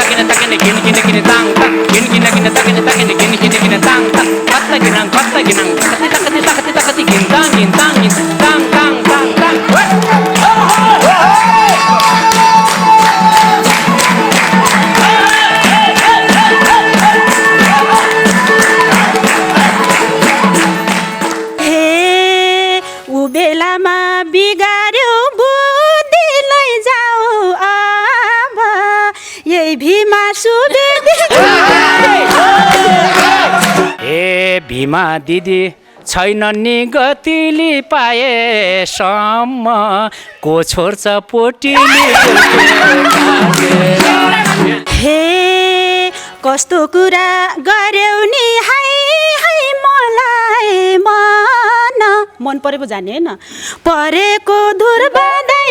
takine takine gin gin gin tang tang gin gin gin takine takine gin gin gin tang tang katta ginang takati takati takati takati gin tang tang tang tang tang. बेलामा बिगार्यो बुद्धि लैजाऊ अब यही भीमा सुवेदी। ए भीमा दिदी छैन नि गतिली पाएसम्म को छोड्छ पोटिली। हे कस्तो कुरा गर्यौ नि हाय हाय मलाई मन परेको जाने हैन परेको धुर बाँदै।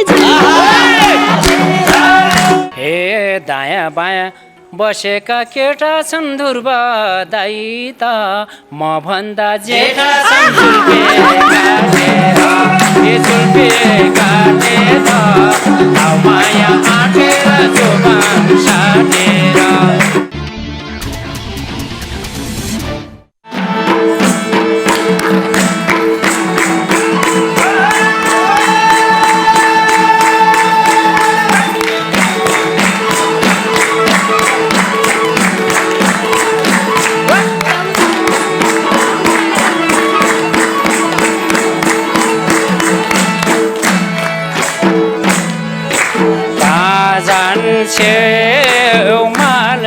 हे दायाँ बायाँ बसेका केटा छन् ध्रुव दाइ त म भन्दा जेठा छन् झुल्के काटेर आउ माया आँटेर जोबान साटेर। छेउ माल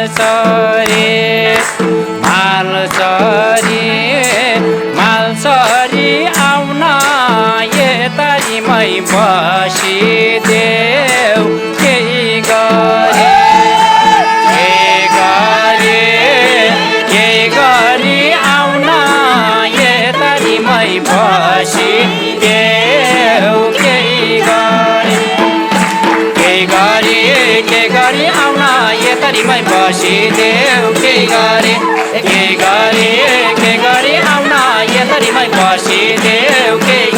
चरी आउन यतारीमै बसिदेऊ केही गरी आउन यतारीमै बसिदेऊ केही गरी आउन यतारीमै बसिदेऊ केही गरी आउन यतारीमै बसिदेऊ केही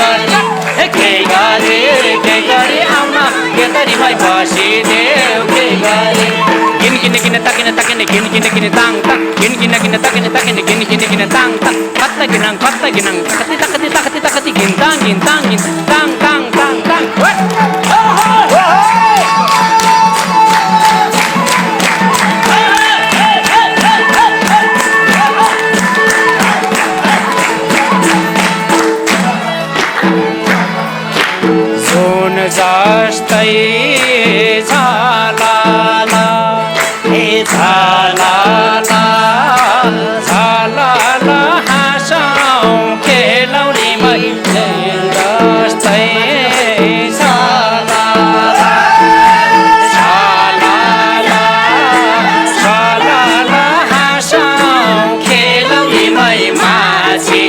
गरी आउन यतारीमै बसिदेऊ केही गरी। गिन गिन गिन ताकिन ताकिन गिन गिन गिन ताङ ताङ गिन गिन गिन ताकिन ताकिन गिन गिन गिन ताङ ताङ कत्ता गिनाङ takati takati gin ताङ ताङ ताङ ताङ ताङ। जस्तै झालाला हाँसौँ खेलौँ नि मैले जस्तै झालाला हाँसौँ खेलौँ नि मै माझी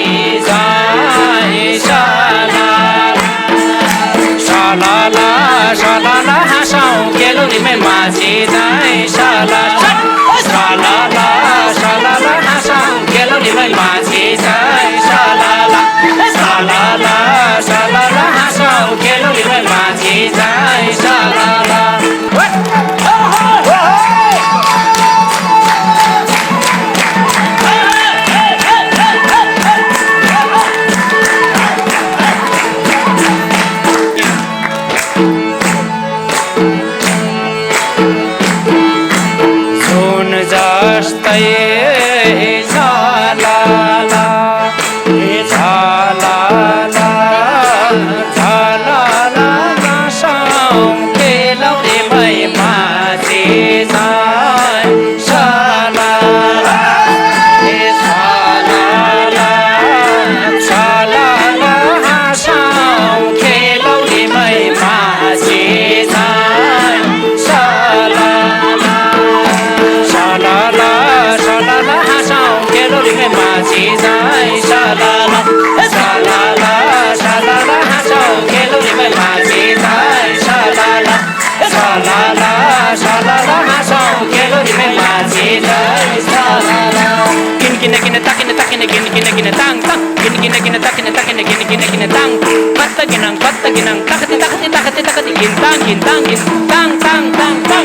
सालाला हाँसौँ खेलौँ नि मै माझी जाइ सालाला हाँसौँ खेलौँ नि मै माझी जाइ सालाला हाँसौँ खेलौँ नि मै माझी जाइ सालाला। जस्तै झालाला हाँसौँ खेलौँ नि मै माझी जाइ सालाला हाँसौँ खेलौँ नि मै माझी जाइ सालाला हाँसौँ खेलौँ नि मै माझी जाइ सालाला हाँसौँ खेलौँ नि मै माझी जाइ सालाला हाँसौँ खेलौँ नि मै माझी जाइ सालाला। गिन गिन गिन ताकिन ताकिन गिन गिन गिन ताङ ताङ गिन गिन गिन ताकिन ताकिन गिन गिन गिन ताङ कत्ता गिनाङ takati takati गिन ताङ ताङ ताङ ताङ ताङ।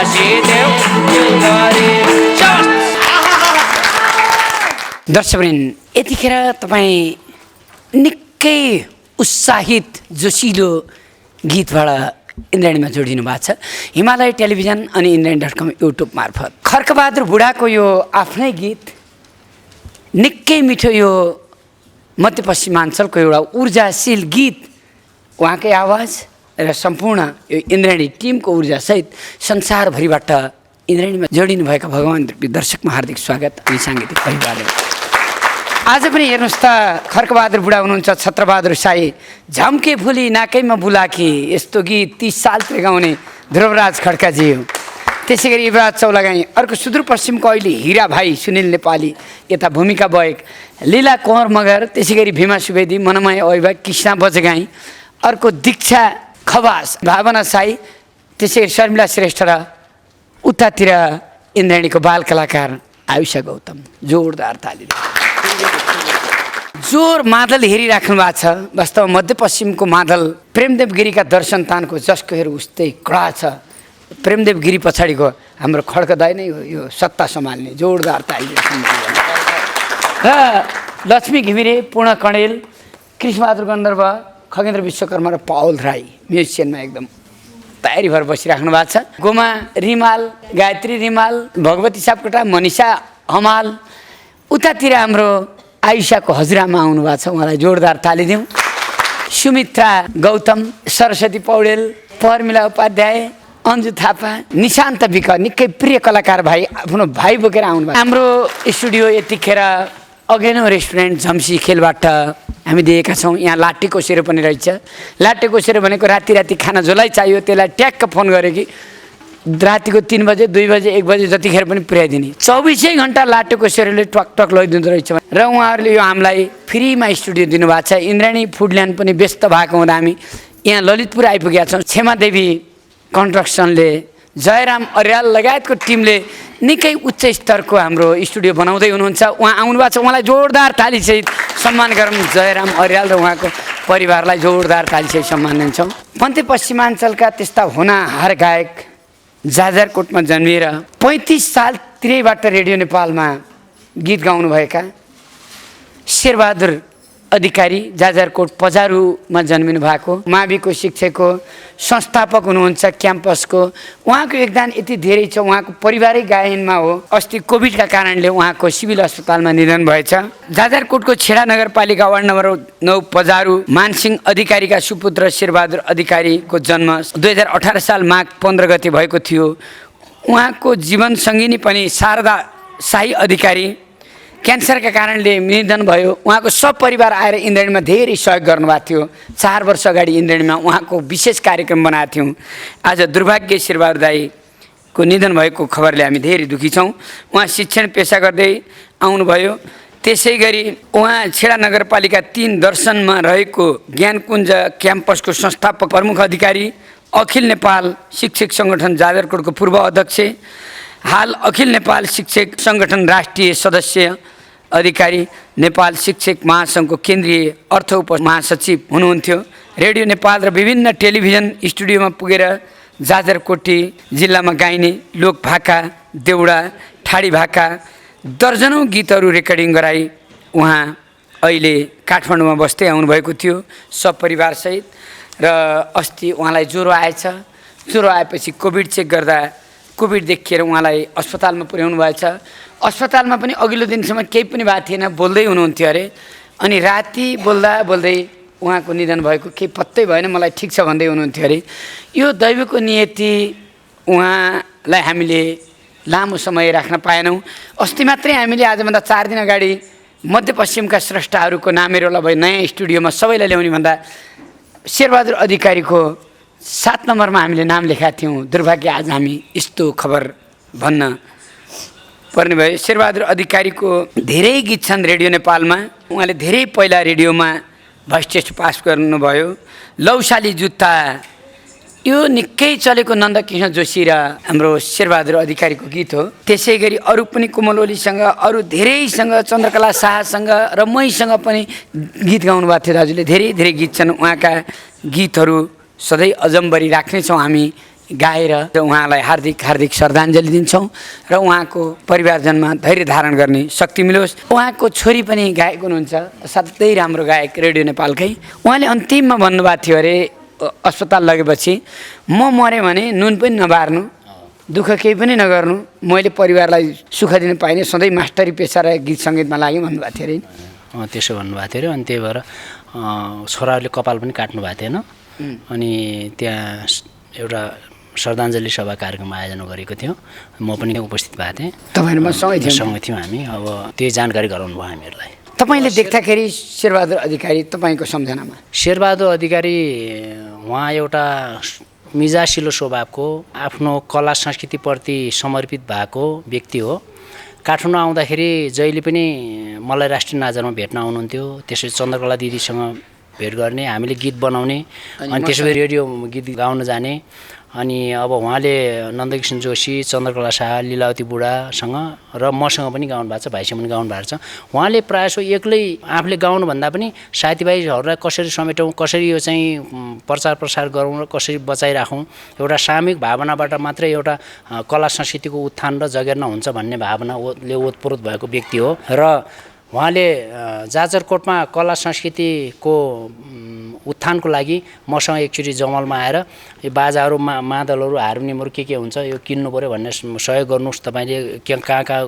बसिदेऊ के गरे। दर्शकवृन्द, यतिखेर तपाईँ निकै उत्साहित जोसिलो गीतबाट इन्द्रायणीमा जोडिनु भएको छ हिमालय टेलिभिजन अनि इन्द्रायणी.com युट्युब मार्फत। खर्कबहादुर बुढाको यो आफ्नै गीत निकै मिठो, यो मध्यपश्चिमाञ्चलको एउटा ऊर्जाशील गीत, उहाँकै आवाज र सम्पूर्ण यो इन्द्रायणी टिमको ऊर्जासहित संसारभरिबाट इन्द्रायणीमा जोडिनु भएका भगवान् दर्शकमा हार्दिक स्वागत अनि साङ्गीतिक परिवारले। आज पनि हेर्नुहोस् त, खर्कबहादुर बुढा हुनुहुन्छ, छत्रबहादुर साई, झम्के फुली नाकैमा बुलाकी, यस्तो गीत 30 सालतिर गाउने ध्रुवराज खड्काजी हो। त्यसै गरी युवराज चौलागाई, अर्को सुदूरपश्चिमको अहिले हिरा भाइ सुनिल नेपाली, यता भूमिका बयक, लीला कुँवर मगर, त्यसै गरी भीमा सुवेदी, मनमय अभिभावक, कृष्णा बजगाई, अर्को दीक्षा खवास, भावना साई, त्यसै गरी शर्मिला श्रेष्ठ र उतातिर इन्द्रायणीको बाल कलाकार आयुषा गौतम। जोरदार ताली। जोर मादल हेरिराख्नु भएको छ। वास्तवमा मध्यपश्चिमको मादल प्रेमदेव गिरीका दर्शन तानको जसको हेर उस्तै कडा छ। प्रेमदेव गिरी पछाडिको हाम्रो खड्कदाई नै हो यो सत्ता सम्हाल्ने। जोरदार ताली। र लक्ष्मी घिमिरे, पूर्ण कणेल, कृष्णबहादुर गन्धर्व, खगेन्द्र विश्वकर्मा र पावल राई म्युजिसियनमा एकदम तयारी भएर बसिराख्नु भएको छ। गोमा रिमाल, गायत्री रिमाल, भगवती सापकोटा, मनिषा हमाल, उतातिर हाम्रो आयुषाको हजुरआमा आउनु भएको छ, उहाँलाई जोरदार ताली दिउँ। सुमित्रा गौतम, सरस्वती पौडेल, पर्मिला उपाध्याय, अन्जु थापा, निशान्त विक, निकै प्रिय कलाकार भाइ आफ्नो भाइ बोकेर आउनु भएको। हाम्रो स्टुडियो यतिखेर अगेनो रेस्टुरेन्ट झम्सी खेलबाट हामी दिएका छौँ। यहाँ लाटे कोसेरो पनि रहेछ। लाटे कोसेरो भनेको राति राति खाना जसलाई चाहियो त्यसलाई ट्याक्क फोन गरे कि रातिको 3 बजे, 2 बजे, 1 बजे जतिखेर पनि पुर्याइदिने। 24 घन्टा लाटे कोसेरोले टक टक लैदिँदो रहेछ। र उहाँहरूले यो हामीलाई फ्रीमा स्टुडियो दिनुभएको छ। इन्द्रायणी फुडल्यान्ड पनि व्यस्त भएको हुँदा हामी यहाँ ललितपुर आइपुगेका छौँ। क्षमादेवी कन्स्ट्रक्सनले, जयराम अर्याल लगायतको टिमले निकै उच्च स्तरको हाम्रो स्टुडियो बनाउँदै हुनुहुन्छ। उहाँ आउनुभएको छ, उहाँलाई जोरदार तालीसहित सम्मान गरौँ। जयराम अर्याल र उहाँको परिवारलाई जोरदार तालीसहित सम्मान दिन्छौँ। मध्यपश्चिमाञ्चलका त्यस्ता होनाहार गायक जाजरकोटमा जन्मिएर 35 साल तिरैबाट रेडियो नेपालमा गीत गाउनुभएका शेरबहादुर अधिकारी, जाजरकोट पजारुमा जन्मिनु भएको, माविको शिक्षक हो, संस्थापक हुनुहुन्छ क्याम्पसको। उहाँको योगदान यति धेरै छ, उहाँको परिवारै गायनमा हो। अस्ति कोभिडका कारणले उहाँको सिभिल अस्पतालमा निधन भएछ। जाजरकोटको छेडा नगरपालिका वार्ड नम्बर 9 पजारु मानसिंह अधिकारीका सुपुत्र शेरबहादुर अधिकारीको जन्म 2018 साल माघ 15 गते भएको थियो। उहाँको जीवन सङ्गिनी पनि शारदा शाही अधिकारी क्यान्सरका कारणले निधन भयो। उहाँको सब परिवार आएर इन्द्रायणीमा धेरै सहयोग गर्नुभएको थियो। 4 वर्ष अगाडि इन्द्रायणीमा उहाँको विशेष कार्यक्रम बनाएको थियौँ। आज दुर्भाग्य शेरबहादुर दाईको निधन भएको खबरले हामी धेरै दुःखी छौँ। उहाँ शिक्षण पेसा गर्दै आउनुभयो। त्यसै गरी उहाँ छेडा नगरपालिका 3 दर्शनमा रहेको ज्ञानकुञ्ज क्याम्पसको संस्थापक प्रमुख अधिकारी, अखिल नेपाल शिक्षक सङ्गठन जाजरकोटको पूर्व अध्यक्ष, हाल अखिल नेपाल शिक्षक सङ्गठन राष्ट्रिय सदस्य अधिकारी, नेपाल शिक्षक महासङ्घको केन्द्रीय अर्थ उपमहासचिव हुनुहुन्थ्यो। रेडियो नेपाल र विभिन्न टेलिभिजन स्टुडियोमा पुगेर जाजरकोटी जिल्लामा गाइने लोक भाका, देउडा, ठाडी भाका दर्जनौँ गीतहरू रेकर्डिङ गराई उहाँ अहिले काठमाडौँमा बस्दै आउनुभएको थियो सपरिवारसहित। र अस्ति उहाँलाई ज्वरो आएछ। ज्वरो आएपछि कोभिड चेक गर्दा कोभिड देखिएर उहाँलाई अस्पतालमा पुर्याउनु भएछ। अस्पतालमा पनि अघिल्लो दिनसम्म केही पनि भएको थिएन, बोल्दै हुनुहुन्थ्यो अरे। अनि राति बोल्दा बोल्दै उहाँको निधन भएको केही पत्तै भएन, मलाई ठिक छ भन्दै हुनुहुन्थ्यो अरे। यो दैवको नियति, उहाँलाई हामीले लामो समय राख्न पाएनौँ। अस्ति मात्रै हामीले आजभन्दा 4 दिन अगाडि मध्यपश्चिमका स्रष्टाहरूको नामेरोला भए नयाँ स्टुडियोमा सबैलाई ल्याउने भन्दा शेरबहादुर अधिकारीको 7 नम्बरमा हामीले नाम लेखाएको थियौँ। दुर्भाग्य आज हामी यस्तो खबर भन्न पर्ने भयो। शेरबहादुर अधिकारीको धेरै गीत छन् रेडियो नेपालमा। उहाँले धेरै पहिला रेडियोमा भोइस टेस्ट पास गर्नुभयो। लौसाली जुत्ता यो निकै चलेको नन्दकृष्ण जोशी र हाम्रो शेरबहादुर अधिकारीको गीत हो। त्यसै गरी अरू पनि कुमल ओलीसँग, अरू धेरैसँग, चन्द्रकला शाहसँग र मैसँग पनि गीत गाउनुभएको थियो दाजुले। धेरै धेरै गीत छन् उहाँका। गीतहरू सधैँ अजम्बरी राख्नेछौँ हामी गाएर उहाँलाई हार्दिक हार्दिक श्रद्धाञ्जली दिन्छौँ र उहाँको परिवारजनमा धैर्य धारण गर्ने शक्ति मिलोस्। उहाँको छोरी पनि गायक हुनुहुन्छ, साथै राम्रो गायक रेडियो नेपालकै। उहाँले अन्तिममा भन्नुभएको थियो अरे अस्पताल लगेपछि म मरेँ भने नुन पनि नबार्नु, दुःख केही पनि नगर्नु, मैले परिवारलाई सुख दिन पाइने, सधैँ मास्टरी पेसा र गीत सङ्गीतमा लाग्यो भन्नुभएको थियो अरे। त्यसो भन्नुभएको थियो अरे। अनि त्यही भएर छोराहरूले कपाल पनि काट्नु भएको थिएन। अनि त्यहाँ एउटा श्रद्धाञ्जली सभा कार्यक्रम आयोजना गरेको थियो, म पनि उपस्थित भएको थिएँ। तपाईँहरूमा सँगै थियौँ हामी। अब त्यही जानकारी गराउनु भयो हामीहरूलाई। तपाईँले देख्दाखेरि शेरबहादुर अधिकारी तपाईँको सम्झनामा? शेरबहादुर अधिकारी उहाँ एउटा मिजासिलो स्वभावको, आफ्नो कला संस्कृतिप्रति समर्पित भएको व्यक्ति हो। काठमाडौँ आउँदाखेरि जहिले पनि मलाई राष्ट्रिय नाचरमा भेट्न आउनुहुन्थ्यो। त्यसरी चन्द्रकला दिदीसँग भेट गर्ने, हामीले गीत बनाउने, अनि त्यसपछि रेडियो गीत गाउन जाने। अनि अब उहाँले नन्दकिशन जोशी, चन्द्रकला शाह, लीलावती बुढासँग र मसँग पनि गाउनु भएको छ, भाइसँग पनि गाउनु भएको छ। उहाँले प्रायः एक्लै आफूले गाउनुभन्दा पनि साथीभाइहरूलाई कसरी समेटौँ, कसरी यो चाहिँ प्रचार प्रसार गरौँ र कसरी बचाइराखौँ, एउटा सामूहिक भावनाबाट मात्रै एउटा कला संस्कृतिको उत्थान र जगेर्ना हुन्छ भन्ने भावनाले ओतप्रोत भएको व्यक्ति हो। र उहाँले जाजरकोटमा कला संस्कृतिको उत्थानको लागि मसँग एकचोटि जमलमा आएर यो बाजाहरू मादलहरू हार्मोनियमहरू के हुन्छ यो किन्नु पऱ्यो भन्ने सहयोग गर्नुहोस् तपाईँले, कहाँ कहाँ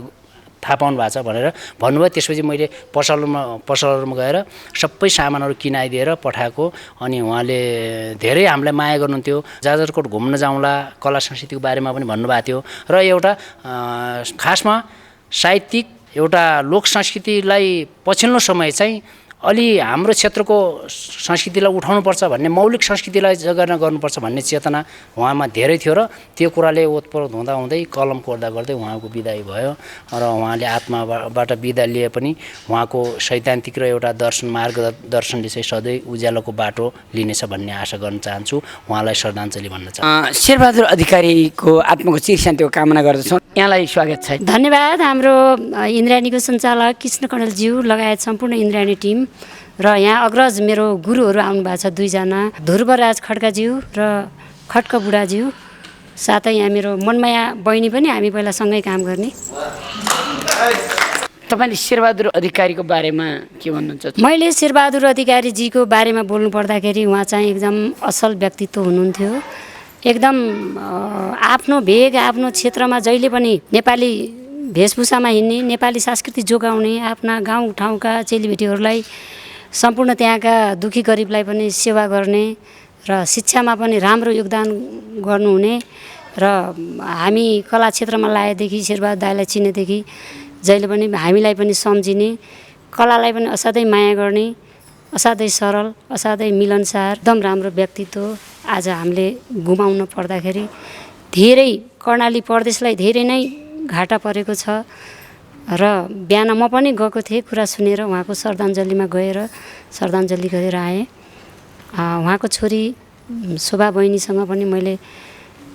थाहा पाउनु भएको छ भनेर भन्नुभयो। त्यसपछि मैले पसलहरूमा गएर सबै सामानहरू किनाइदिएर पठाएको। अनि उहाँले धेरै हामीलाई माया गर्नुहुन्थ्यो। जाजरकोट घुम्न जाउँला, कला संस्कृतिको बारेमा पनि भन्नुभएको थियो। र एउटा खासमा साहित्यिक एउटा लोक संस्कृतिलाई पछिल्लो समय चाहिँ अलि हाम्रो क्षेत्रको संस्कृतिलाई उठाउनुपर्छ भन्ने, मौलिक संस्कृतिलाई जगेर्ना गर्नुपर्छ भन्ने चेतना उहाँमा धेरै थियो। र त्यो कुराले ओतप्रोत हुँदै कलम कोर्दा गर्दै उहाँको बिदाई भयो। र उहाँले आत्माबाट बिदा लिए पनि उहाँको सैद्धान्तिक र एउटा दर्शन मार्गदर्शनले चाहिँ सधैँ उज्यालोको बाटो लिनेछ भन्ने आशा गर्न चाहन्छु। उहाँलाई श्रद्धाञ्जली भन्न चाहन्छु। शेरबहादुर अधिकारीको आत्माको चिर शान्तिको कामना गर्दछौँ। यहाँलाई स्वागत छ। धन्यवाद। हाम्रो इन्द्रायणीको सञ्चालक कृष्ण कणेलज्यू लगायत सम्पूर्ण इन्द्रायणी टिम र यहाँ अग्रज मेरो गुरुहरू आउनु भएको छ, 2 जना, ध्रुवराज खड्काज्यू र खड्क बुढाज्यू, साथै यहाँ मेरो मनमाया बहिनी पनि, हामी पहिला सँगै काम गर्ने। तपाईँले शेरबहादुर अधिकारीको बारेमा के भन्नुहुन्छ? मैले शेरबहादुर अधिकारीजीको बारेमा बोल्नु पर्दाखेरि उहाँ चाहिँ एकदम असल व्यक्तित्व हुनुहुन्थ्यो। एकदम आफ्नो भेग आफ्नो क्षेत्रमा जहिले पनि नेपाली वेशभूषामा हिँड्ने, नेपाली संस्कृति जोगाउने, आफ्ना गाउँठाउँका चेलीबेटीहरूलाई, सम्पूर्ण त्यहाँका दुखी गरिबलाई पनि सेवा गर्ने र शिक्षामा पनि राम्रो योगदान गर्नुहुने। र हामी कला क्षेत्रमा लागेदेखि, शेरबहादुर दाइलाई चिनेदेखि जहिले पनि हामीलाई पनि सम्झिने, कलालाई पनि असाध्यै माया गर्ने, असाध्यै सरल, असाध्यै मिलनसार, एकदम राम्रो व्यक्तित्व आज हामीले गुमाउन पर्दाखेरि धेरै कर्णाली प्रदेशलाई धेरै नै घाटा परेको छ। र बिहान म पनि गएको थिएँ, कुरा सुनेर उहाँको श्रद्धाञ्जलीमा गएर श्रद्धाञ्जली गरेर आएँ। उहाँको छोरी शोभा बहिनीसँग पनि मैले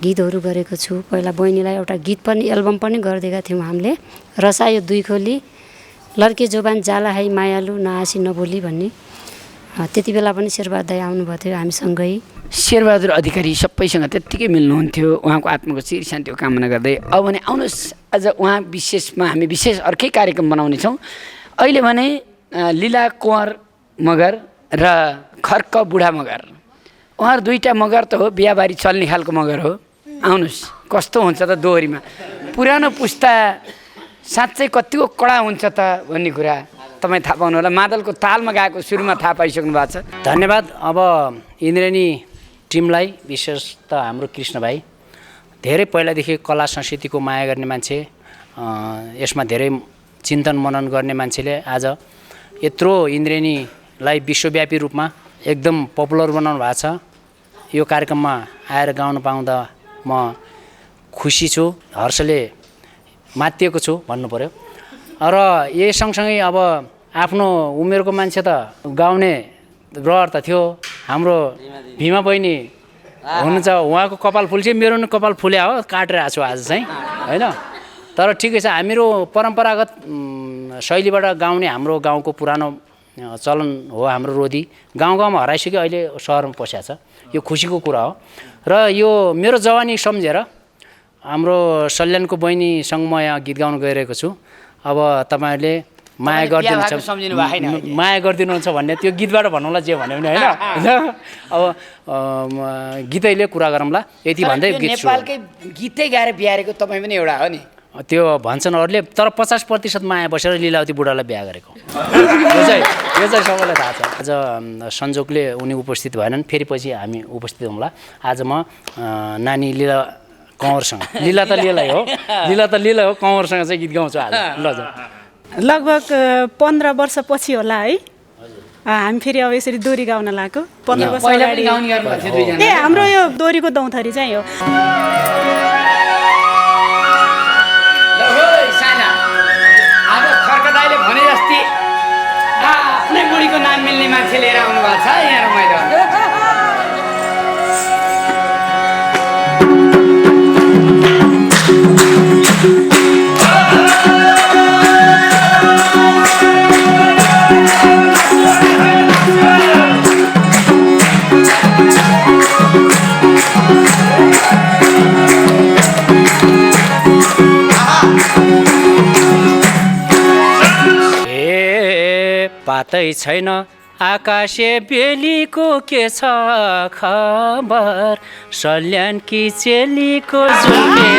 गीतहरू गरेको छु। पहिला बहिनीलाई एउटा गीत पनि, एल्बम पनि गरिदिएका थियौँ हामीले, रसायो 2 खोली, लड्के जोबान जाला है मायालु नहाँसी नबोली भन्ने। त्यति बेला पनि शेरबहादुर दाइ आउनुभएको थियो हामीसँगै। शेरबहादुर अधिकारी सबैसँग त्यत्तिकै मिल्नुहुन्थ्यो। उहाँको आत्माको चिर शान्तिको कामना गर्दै अब भने आउनुहोस्, आज उहाँ विशेषमा हामी विशेष अर्कै कार्यक्रम बनाउनेछौँ। अहिले भने लीला कुँवर मगर र खर्क बुढा मगर, उहाँहरू 2टा मगर त हो, बिहाबारी चल्ने खालको मगर हो। आउनुहोस्, कस्तो हुन्छ त दोहोरीमा। पुरानो पुस्ता साँच्चै कतिको कडा हुन्छ त भन्ने कुरा तपाईँ थाहा पाउनु होला। मादलको तालमा गाएको सुरुमा थाहा पाइसक्नु भएको छ। धन्यवाद। अब इन्द्रेणी टिमलाई, विशेष त हाम्रो कृष्ण भाइ, धेरै पहिलादेखि कला संस्कृतिको माया गर्ने मान्छे, यसमा धेरै चिन्तन मनन गर्ने मान्छेले आज यत्रो इन्द्रेणीलाई विश्वव्यापी रूपमा एकदम पपुलर बनाउनु भएको छ। यो कार्यक्रममा आएर गाउन पाउँदा म खुसी छु, हर्षले मातिएको छु भन्नु पर्यो। र यही सँगसँगै अब आफ्नो उमेरको मान्छे त गाउने रहर त थियो। हाम्रो भीमा बहिनी हुनुहुन्छ, उहाँको कपाल फुल चाहिँ मेरो नि कपाल फुल्या हो, काटेर आएको छु आज चाहिँ, होइन। तर ठिकै छ, हामीहरू परम्परागत शैलीबाट गाउने हाम्रो गाउँको पुरानो चलन हो हाम्रो रोदी गाउँ गाउँमा हराइसक्यो अहिले सहरमा पस्या छ यो खुसीको कुरा हो र यो मेरो जवानी सम्झेर हाम्रो सल्यानको बहिनीसँग म यहाँ गीत गाउन गइरहेको छु अब तपाईँहरूले माया गरिदिनुहुन्छ भन्ने त्यो गीतबाट भनौँला जे भन्यो भने होइन अब गीतैले कुरा गरौँला यति भन्दै गीत नेपालकै गीतै गाएर बिहारेको तपाईँ पनि एउटा हो नि त्यो भन्छन् अरूले तर 50% माया बसेर लीलावती बुढालाई बिहा गरेको यो चाहिँ सबैलाई थाहा छ आज संजोगले उनी उपस्थित भएनन् फेरि पछि हामी उपस्थित हौँला आज म नानी लीला कँवरसँग लीला त लीला हो कँवरसँग चाहिँ गीत गाउँछु आज ल लगभग 15 वर्षपछि होला है हामी फेरि अब यसरी दोरी गाउन लागेको 15 वर्ष अगाडि ए हाम्रो यो दोरीको दौथरी चाहिँ हो भने जस्तै आफ्नै बुढीको नाम मिल्ने मान्छे लिएर आउनु भएको छ यहाँ रमाइलो पातै छैन आकाशे बेलीको के छ खबर सल्यानकी चेलीको झुल्के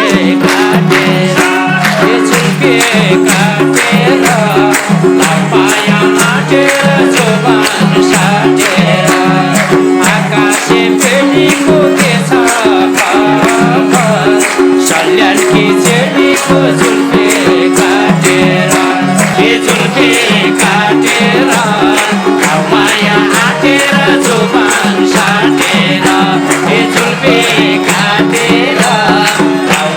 काटेर पाया आटेर जोबान साटेर आकाशे बेलीको के छ खबर सल्यानकी चेलीको झुल्के काटेर माया आटेर जोबान साटेर झुल्पे काटेर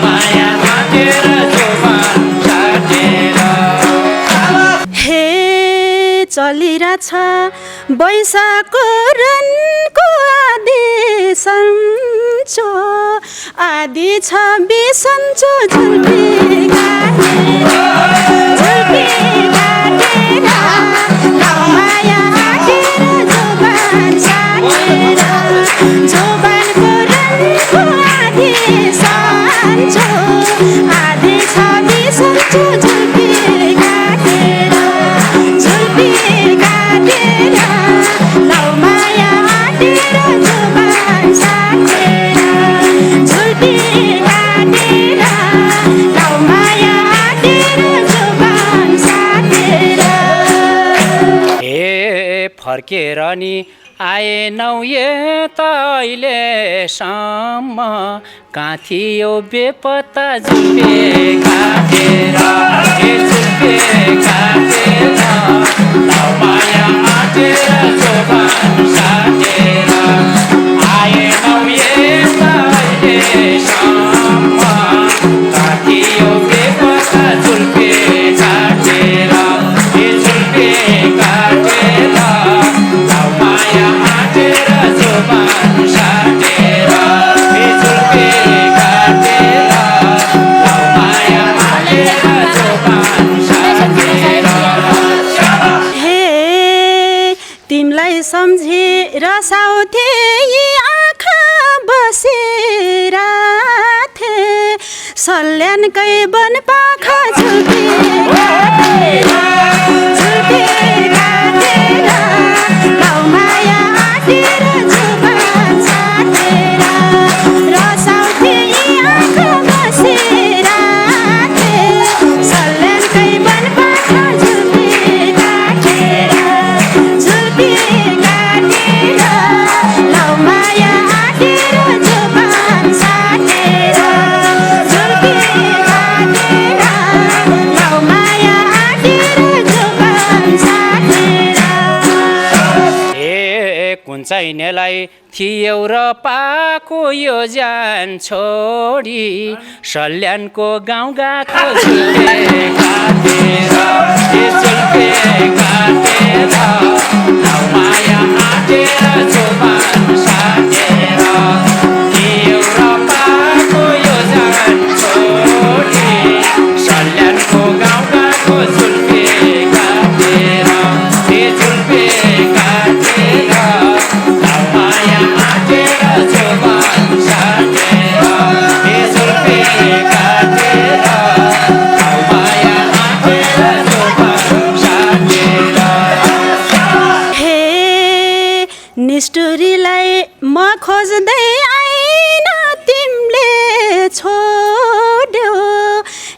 माया आटेर जोबान साटेर हे चलिरहेछ बैशाखको रनको आदि सन्चो आदि छ बिसन्चो झुल्पे काटेर माया आटेर जोबान साटेर जोबानको रनको आदि सन्चो आदि छ बिसन्चो झुल्पे काटेर माया आटेर जोबान साटेर झुल्पे काटेर माया आटेर जोबान साटेर फर्केर नि आएनौ त अहिलेसम्म कहाँ थियो बेपत्ता झुल्पे काटेर झुल्पे काटेर माया आटेर जोबान साटेर आएनौ त अहिलेसम्म कहाँ थियो बेपत्ता झुल्पे काटेर झुल्पे काटेर माया आटेर जोबान साटेर झुल्पे काटेर माया आटेर जोबान साटेर हे तिमीलाई सम्झेर साउथे यी आँखा बसेर थे सल्यानकै बनपाखा झुल्पे काटेर माया आटेर जोबान साटेर रसाउँथे यी आँखा बसेर थे सल्यानकै बनपाखा झुल्पे काटेर माया आटेर जोबान साटेर झुल्पे काटेर माया आटेर जोबान साटेर कुन चाहिनेलाई थियौ र पाको यो ज्यान छोडी सल्यानको गाउँ गएको झुल्पे काटेर झुल्पे काटेर माया आटेर जोबान साटेर थियौ र पाको यो ज्यान छोडी सल्यानको गाउँ गएको झुल्पे काटेर झुल्पे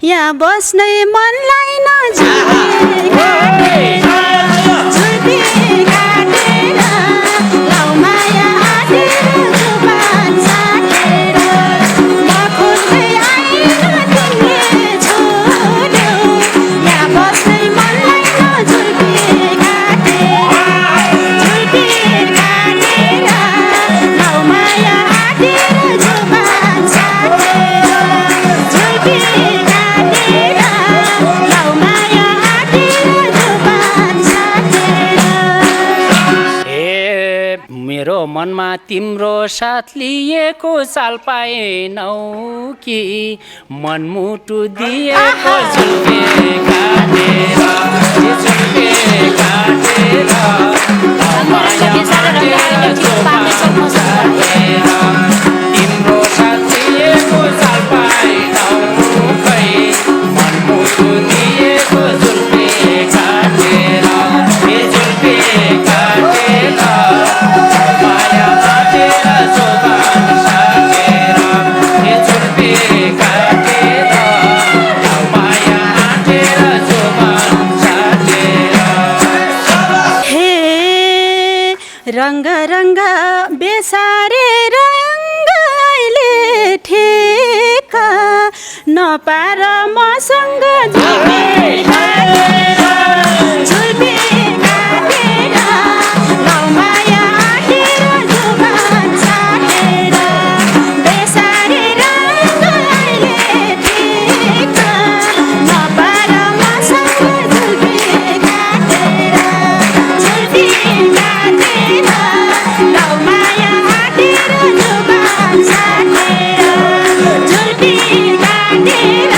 यहाँ बस्नै मनलाई नझुल्पी काटेर लाउ माया आँटेर जुबान साटेर म खोज्दै आइन तिमीले छोड्यौ यहाँ बस्नै मनलाई नझुल्पी काटेर लाउ माया आँटेर जुबान साटेर झुल्पी काटेर लाउ माया आँटेर जुबान साटेर। ए मेरो मनमा तिम्रो साथ लिएको चाल पाएनौ कि मनमुटु दिएको झुल्पे काटेर झुल्पे काटेर माया आँटेर जुबान साटेर तिम्रो साथ लिएको चाल पाएनौ खै मनमुटु दिएको झुल्पे काटेर झुल्पे काटेर माया आँटेर जुबान साटेर झुल्पे काटेर माया आँटेर जुबान साटेर। हे रङ्ग रङ्ग बेसारे रङ्ग अहिले ठेका नपार मसँग झुल्पी काटेर लाउ माया आँटेर जुबान साटेर बेसारे रङ्ग अहिले ठेका नपार मसँग झुल्पी काटेर लाउ माया आँटेर जुबान साटेर झुल्पी काटेर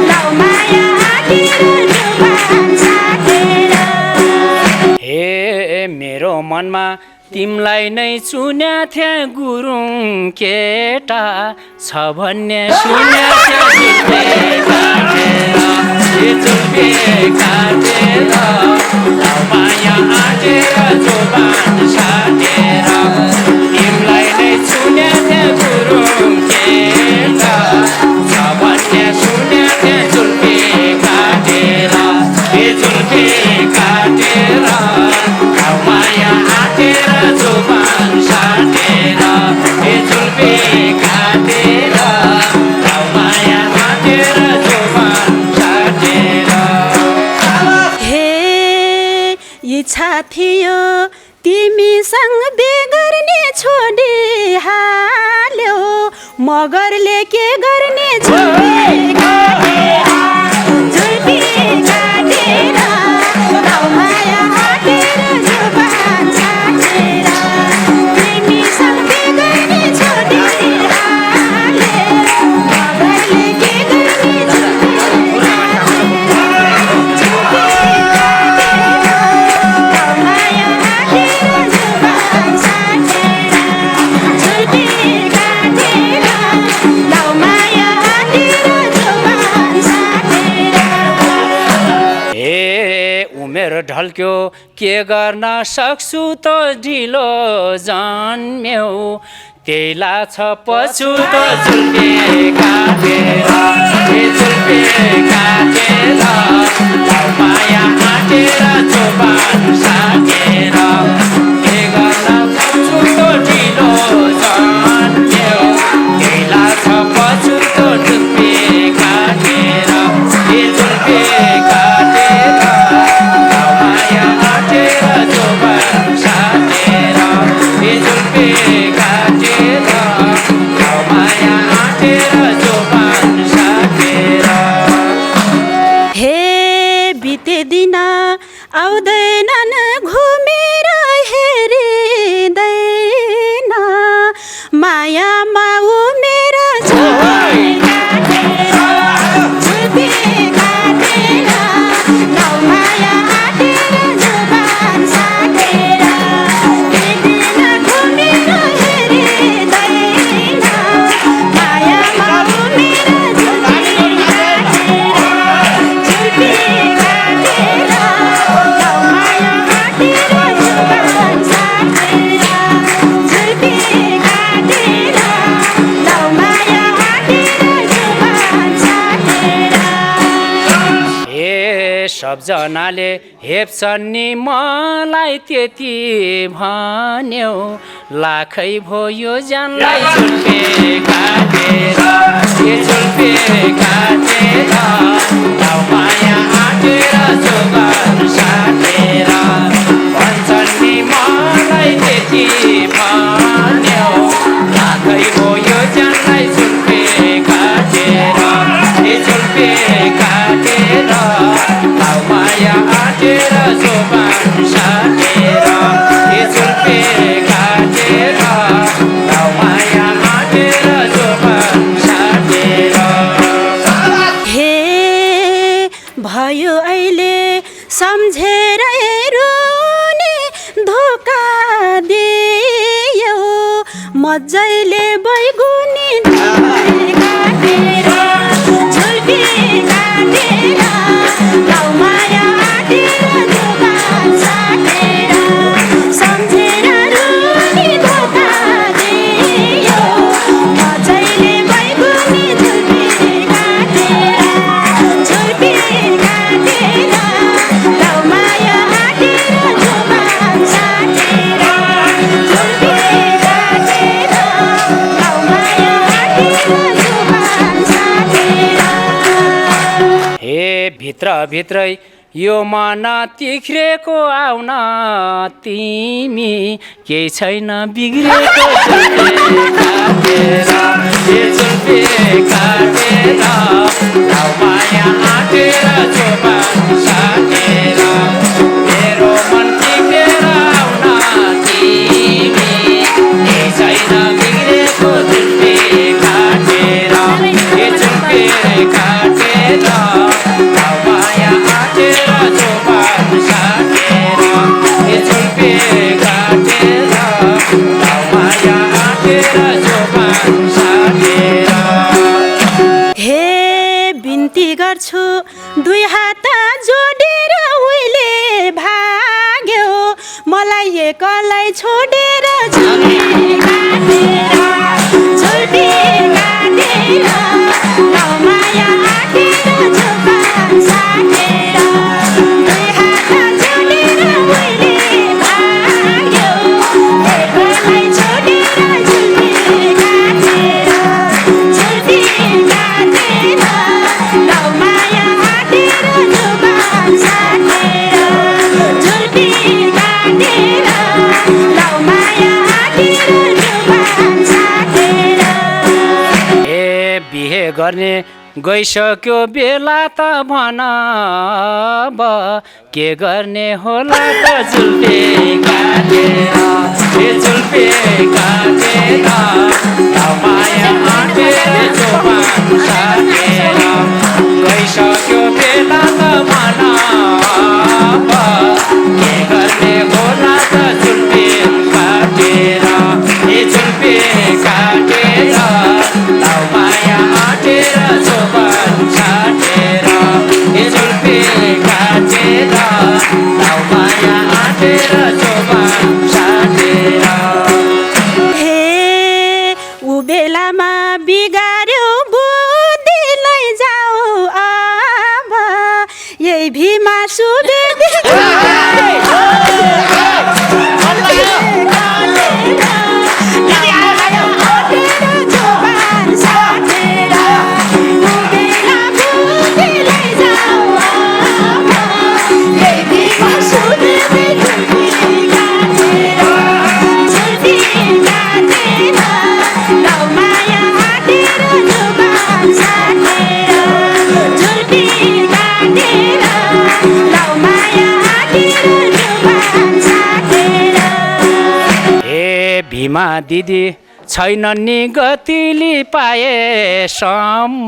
लाउ माया आँटेर जुबान साटेर। हे मेरो मनमा तिमलाई नै चुन्या थिए गुरुङ केटा छ भन्ने सुन्या थिए झुल्पे काटेर लाउ माया आँटेर जुबान साटेर तिमलाई नै चुन्या थिए गुरुङ केटा छ भन्ने सुन्या थिए झुल्पे काटेर झुल्पे काटेर लाउ माया आँटेर जुबान साटेर झुल्पे काटेर लाउ माया आँटेर जुबान साटेर। हे इच्छा थियो तिमीसँग बेगर्ने छोडिहाल्यो मगरले के गर्ने झुल्पी काटेर लाउ माया आँटेर जुबान साटेर तिमीसँग बेगर्ने छोडिहाल्यो मगरले के गर्ने उमेर ढल्क्यो के गर्न सक्छु त ढिलो जन्म्यौ त्यही लाग्छ पछुतो झुल्पे काटेर झुल्पे काटेर लाउ माया आँटेर जुबान साटेर के गर्न सक्छु त ढिलो जन्म्यौ त्यही लाग्छ पछुतो झुल्पे काटेर झुल्पे काटेर लाउ माया आँटेर जुबान साटेर झुल्पे काटेर लाउ माया आँटेर जुबान साटेर। हे बिते दिन आउँदैनन् घुमेर हेरिँदैन मायामा उमेर झुल्पी काटेर लाउ माया आँटेर जुबान साटेर बिदिन घुमेर हेरिँदैन मायामा उमेर झुल्पी काटेर लाउ सबजनाले हेप्छन् नि मलाई त्यति भन्यो लाखै भयो जानलाई झुल्पे काटेर झुल्पे काटेर माया आँटेर जोगान साटेर भन्छन् नि मलाई त्यति भन्यो लाखै भयो जानलाई झुल्पे काटेर झुल्पे काटेर माया आँटेर जोगान साटेर झुल्पे काटेर माया आँटेर जोगान साटेर हे भयो अहिले सम्झेर रुने धोका दियो मजैले बैगुनी काटेर झुल्पी काटेर माया आँटेर जोगान साटेर सम्झेर रुनी धोका दियो मजैले बैगुनी झुल्पी काटेर झुल्पी काटेर माया आँटेर जोगान साटेर झुल्पी काटेर माया आँटेर जोगान साटेर हे भित्रभित्रै यो मन तिख्रेको आउन तिमी केही छैन बिग्रेको झुल्पे काटेर माया आँटेर जोगान साटेर मेरो मन तिखेर आउन तिमी केही छैन बिग्रेको झुल्पे काटेर झुल्पे काटेर माया आँटेर जोगान साटेर झुल्पे काटेर माया आँटेर जोगान साटेर हे बिन्ती गर्छु दुई हात जोडेर उहिले भाग्यो मलाई एकलाई छोडेर झुल्पी काटेर झुल्पी काटेर माया आँटेर जोगान साटेर दुई हात जोडेर उहिले भाग्यो एकलाई छोडेर झुल्पी काटेर झुल्पी काटेर माया आँटेर जोगान साटेर झुल्पी काटेर माया आँटेर जोगान साटेर ए बिहे गर्ने गइसक्यो बेला त भन अब के गर्ने होला त झुल्पे काटेर झुल्पे काटेर माया आँटेर जोगान साटेर गइसक्यो बेला त भन अब के गर्ने होला त झुल्पे काटेर झुल्पे काटेर माया आँटेर जोगान साटेर झुल्पे काटेर माया आँटेर जोगान साटेर हे ऊ बेलामा बिगार्यो बुद्धिलाई जाऊ अब यही भीमा सुबेदी जोगान साटेर ऊ बेला बुद्धिलाई जाऊ अब यही भीमा सुबेदी झुल्पी काटेर झुल्पी काटेर माया आँटेर जोगान साटेर झुल्पी काटेर माया आँटेर जोगान साटेर हे भीमा दिदी छैन नि गतिली पाएसम्म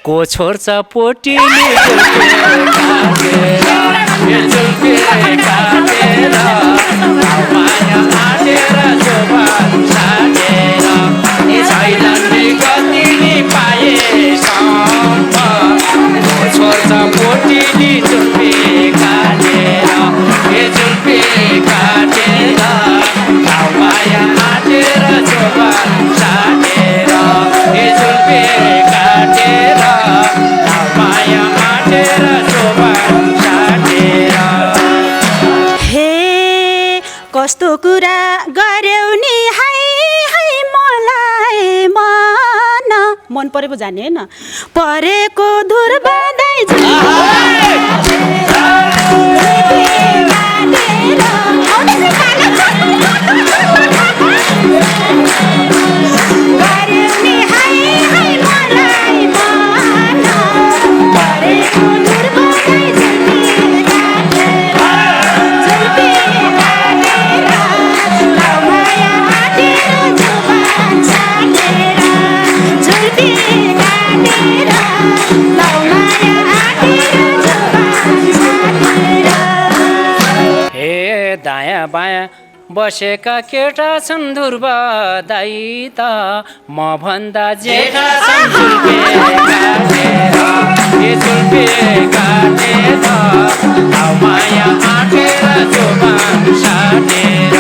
को छोड्छ पोटिली झुल्पे काटेर माया आँटेर जोगान साटेर छैन नि गतिली पाएसम्म को छोड्छ पोटिली झुल्पे काटेर झुल्पे काटेर माया आँटेर जोगान साटेर झुल्पे काटेर माया आँटेर जोगान साटेर कुरा गर्यौ नि हाय हाय मलाई मन परे पो जाने होइन परेको धुर बाँदै दायाँ बायाँ बसेका केटा छन् ध्रुव दाइ त म भन्दा जेठा छन् झुल्पे काटेर माया आँटेर जोबान साटेर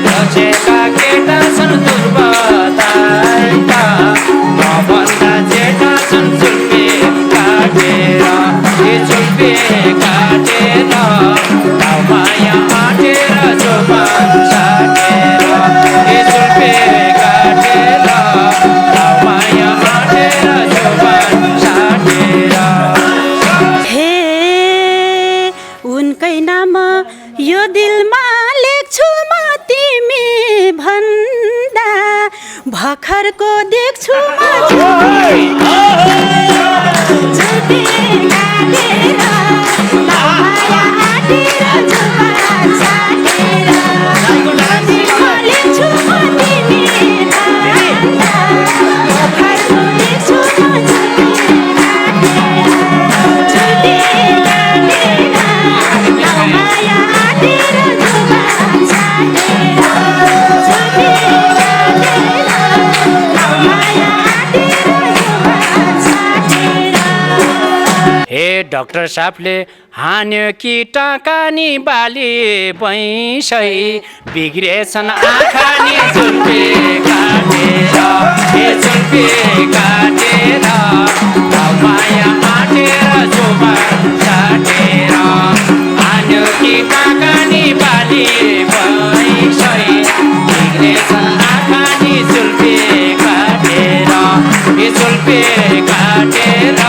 बसेका केटा छन् ध्रुव दाइ त म भन्दा जेठा छन् झुल्पे काटेर माया आँटेर जोबान साटेर झुल्पे काटेर माया आँटेर जोबान साटेर हे उनकै नाम यो दिलमा लेख्छु म तिमी भन्दा भर्खरको देख्छु म झुल्पे काटेर माया आँटेर जोबान साटेर लेख्छु म तिमी भन्दा भर्खरको देख्छु म झुल्पे काटेर माया आँटेर जोबान साटेर झुल्पे माया आँटेर जोबान साटेर हे डाक्टर साहबले हान्यो कि टाका नि बाली पैसै बिग्रेछन् आँखा नि झुल्पे काटेर झुल्पे काटेर माया आँटेर जोबान साटेर हान्यो कि टाका नि बाली पैसै बिग्रेछन् आँखा नि झुल्पे काटेर झुल्पे काटेर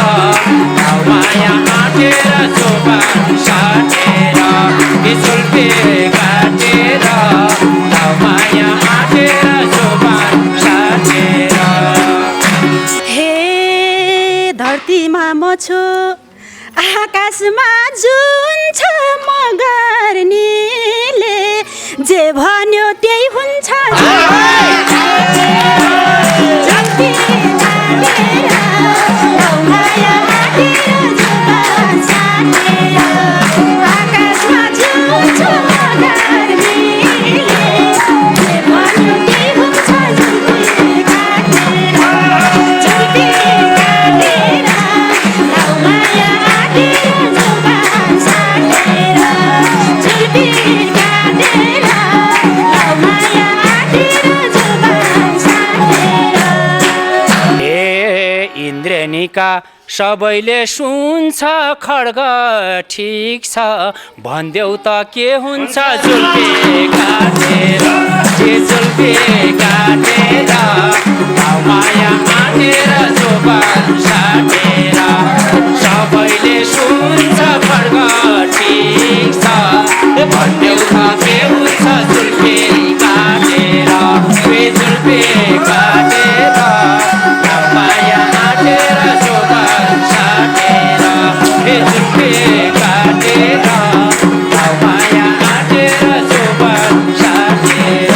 माया आँटेर जोबान साटेर झुल्पे काटेर माया आँटेर जोबान साटेर हे धरतीमा म छु आकाशमा जुन छ मगर नीले जे भन्यो त्यही हुन्छ झुल्पे काटेर माया आँटेर जोबान साटेर आकाशमा जुन छ मगर नीले जे भन्यो त्यही हुन्छ झुल्पे काटेर माया आँटेर जोबान साटेर झुल्पे काटेर माया आँटेर जोबान साटेर इन्द्रेणीका सबैले सुन्छ खड्ग ठिक छ भन्देऊ त के हुन्छ झुल्पे काटेर झुल्पे काटेर माया आँटेर जोबान साटेर सबैले सुन्छ खड्ग ठिक छ भन्देऊ त के हुन्छ झुल्पे काटेर झुल्पे काटेर माया आँटेर जोबान साटेर झुल्पे काटेर माया आँटेर जोबान साटेर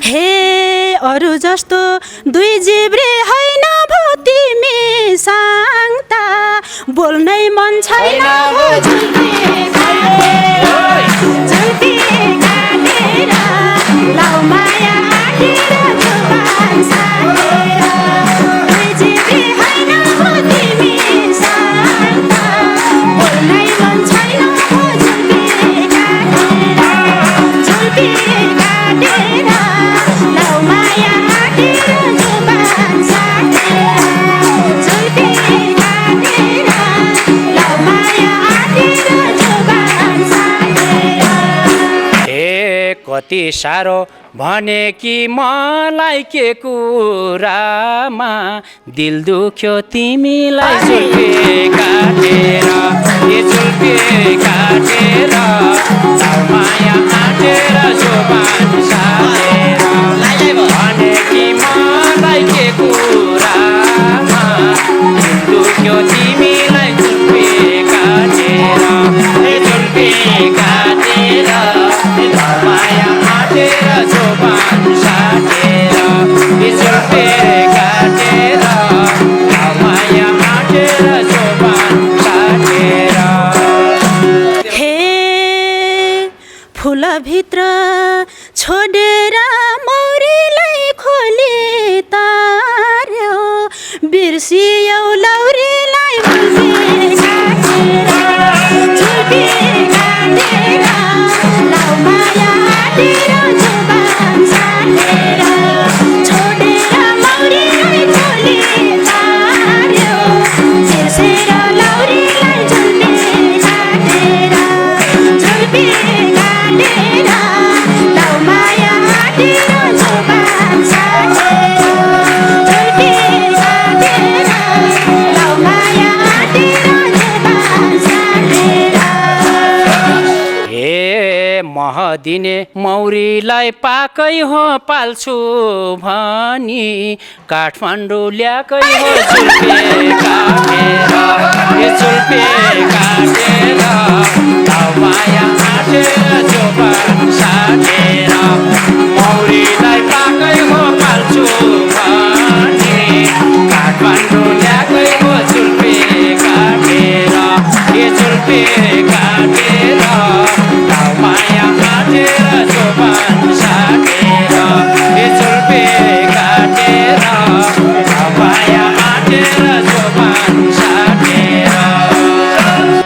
हे अरू जस्तो दुई जिब्रे होइन भो तिमी साङ्ता बोल्नै मन छैन भो झुल्पे काटेर लाउ माया आँटेर जोबान साटेर दुई जिब्रे होइन भो तिमी साङ्ता बोल्नै मन छैन भो झुल्पे काटेर लाउ माया आँटेर जोबान साटेर झुल्पे काटेर लाउ माया आँटेर जोबान साटेर हे कति साह्रो भने कि मलाई के कुरामा दिल दुख्यो तिमीलाई जुल्फे काटेर ए जुल्फे काटेर माया आँटेर जोबान साटेर भने कि मलाई के कुरामा दिल दुख्यो तिमीलाई जुल्फे काटेर ए जुल्फे काटेर माया आँटेर जोबान साटेर ए जुल्फे काटेर माया आँटेर जोबान साटेर हे फुलभित्र छोडेर मौरीलाई खोली तार्यो बिर्सियौ लौरीलाई झुल्पी काटेर लाउ माया आँटेर जोबान साटेर छोडेर मौरीलाई खोली तार्यो बिर्सेर लौरीलाई झुल्पी काटेर झुल्पी काटेर लाउ माया आँटेर जोबान साटेर झुल्पी काटेर लाउ माया आँटेर जोबान साटेर हे महदिने मौरीलाई पाकै हो पाल्छु भनी काठमाडौँ ल्याएकै हो जुल्फे काटेर ए जुल्फे काटेर लाउ माया आँटेर जोबान साटेर मौरीलाई पाकै हो पाल्छु भनी काठमाडौँ ल्याएकै हो जुल्फे काटेर ए जुल्फे काटेर लाउ माया आँटेर जोबान साटेर ए जुल्फे काटेर लाउ माया आँटेर जोबान साटेर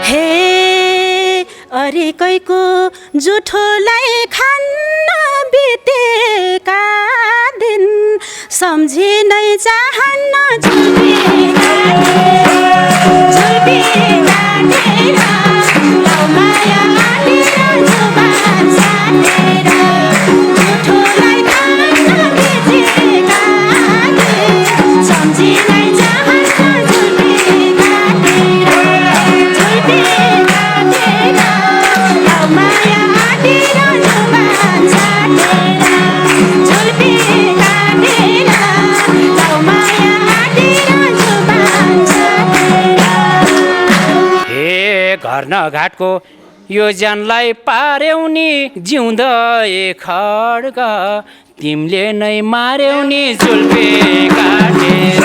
हे अरिकैको जुठोलाई खान्न बितेका दिन सम्झि नै चाहन्न झुल्पी काटेर लाउ माया आँटेर जोबान साटेर जुठोलाई खान्न बितेका दिन सम्झि नै चाहन्न झुल्पी काटेर लाउ माया आँटेर जोबान साटेर झुल्पी काटेर लाउ माया आँटेर जोबान साटेर हे घर नघाटको यो ज्यानलाई पार्यौ नि जिउँदै खड्ग तिमीले नै मार्यौ नि जुल्फे काटेर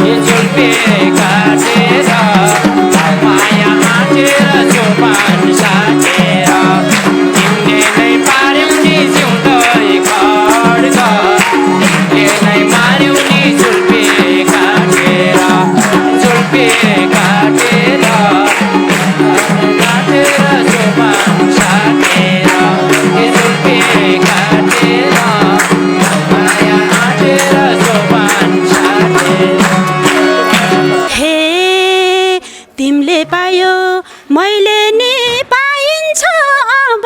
ए जुल्फे काटेर लाउ माया आँटेर जोबान साटेर तिमीले नै पार्यौ नि जिउँदै खड्ग तिमीले नै मार्यौ नि जुल्फे काटेर जुल्फे काटेर काटेर जोबान साटेर ए जुल्फे काटेर माया आँटेर जोबान साटेर हे तिमीले पायो मैले नि पाइन्छ अब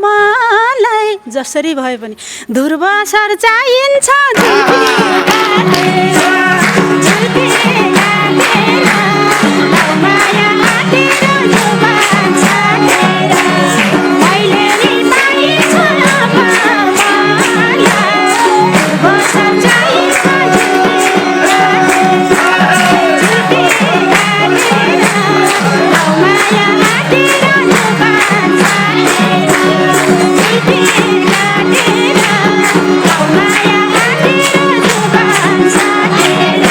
मलाई जसरी भए पनि ध्रुव सर चाहिन्छ झुल्पी काटेर लाउ माया आँटेर जोबान साटेर मैले नि पाइन्छ अब मलाई ध्रुव सर चाहिन्छ झुल्पी काटेर लाउ माया आँटेर जोबान साटेर झुल्पी काटेर लाउ माया आँटेर जोबान साटेर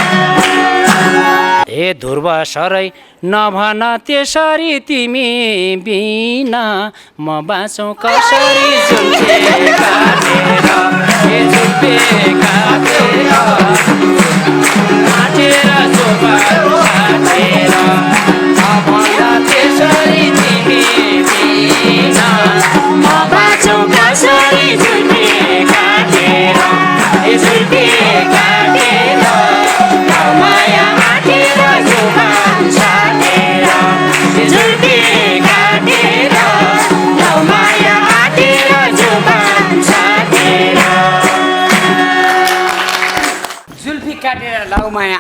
हे ध्रुव सरै नभन त्यसरी तिमी बिना म बाँचौँ कसरी जुल्फे काटेर ए जुल्फे काटेर आँटेर जोबान साटेर नभन त्यसरी तिमी बिना म बाँचौँ कसरी जुल्फे काटेर ए जुल्फे काटेर लाउ माया आँटेर जोबान साटेर ए जुल्फे काटेर लाउ माया आँटेर जोबान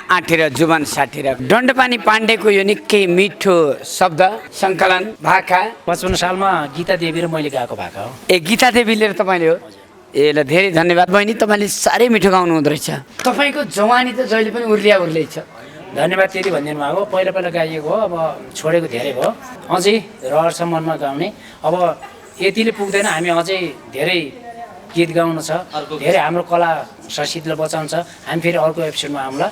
आँटेर जुबान साटेर दण्डपानी पाण्डेको यो निकै मिठो शब्द सङ्कलन भाका 55 सालमा गीता देवी र मैले गाएको भाका हो। ए गीता देवीले र तपाईँले हो ए ल धेरै धन्यवाद बहिनी तपाईँले साह्रै मिठो गाउनु हुँदो रहेछ तपाईँको जवानी त जहिले पनि उर्लिया उर्लै छ धन्यवाद त्यति भनिदिनु भएको पहिला पहिला गाइएको हो अब छोडेको धेरै भयो अझै रहर छ मनमा गाउने अब यतिले पुग्दैन हामी अझै धेरै गीत गाउनु छ धेरै हाम्रो कला संस्कृतिलाई बचाउनु छ हामी फेरि अर्को एपिसोडमा आउँला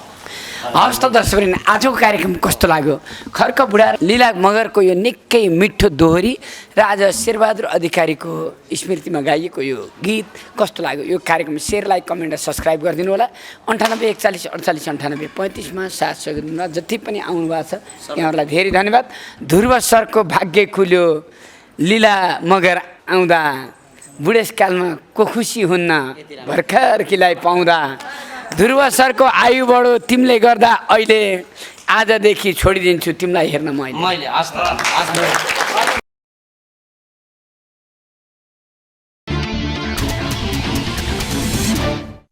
हवस् त दर्शकवृन्द आजको कार्यक्रम कस्तो लाग्यो खर्क बुढा लीला मगरको यो निकै मिठो दोहोरी र आज शेरबहादुर अधिकारीको स्मृतिमा गाइएको यो गीत कस्तो लाग्यो यो कार्यक्रम सेयर लाइक कमेन्ट र सब्सक्राइब गरिदिनु होला 98 41 48 98 35 मा साथ सहयोग जति पनि आउनु भएको छ यहाँहरूलाई धेरै धन्यवाद ध्रुव सरको भाग्य खुल्यो लीला मगर आउँदा बुढेसकालमा को खुसी हुन्न भर्खर किलाई पाउँदा ध्रुव सरको आयु बढो तिमीले गर्दा अहिले आजदेखि छोडिदिन्छु तिमीलाई हेर्न मैले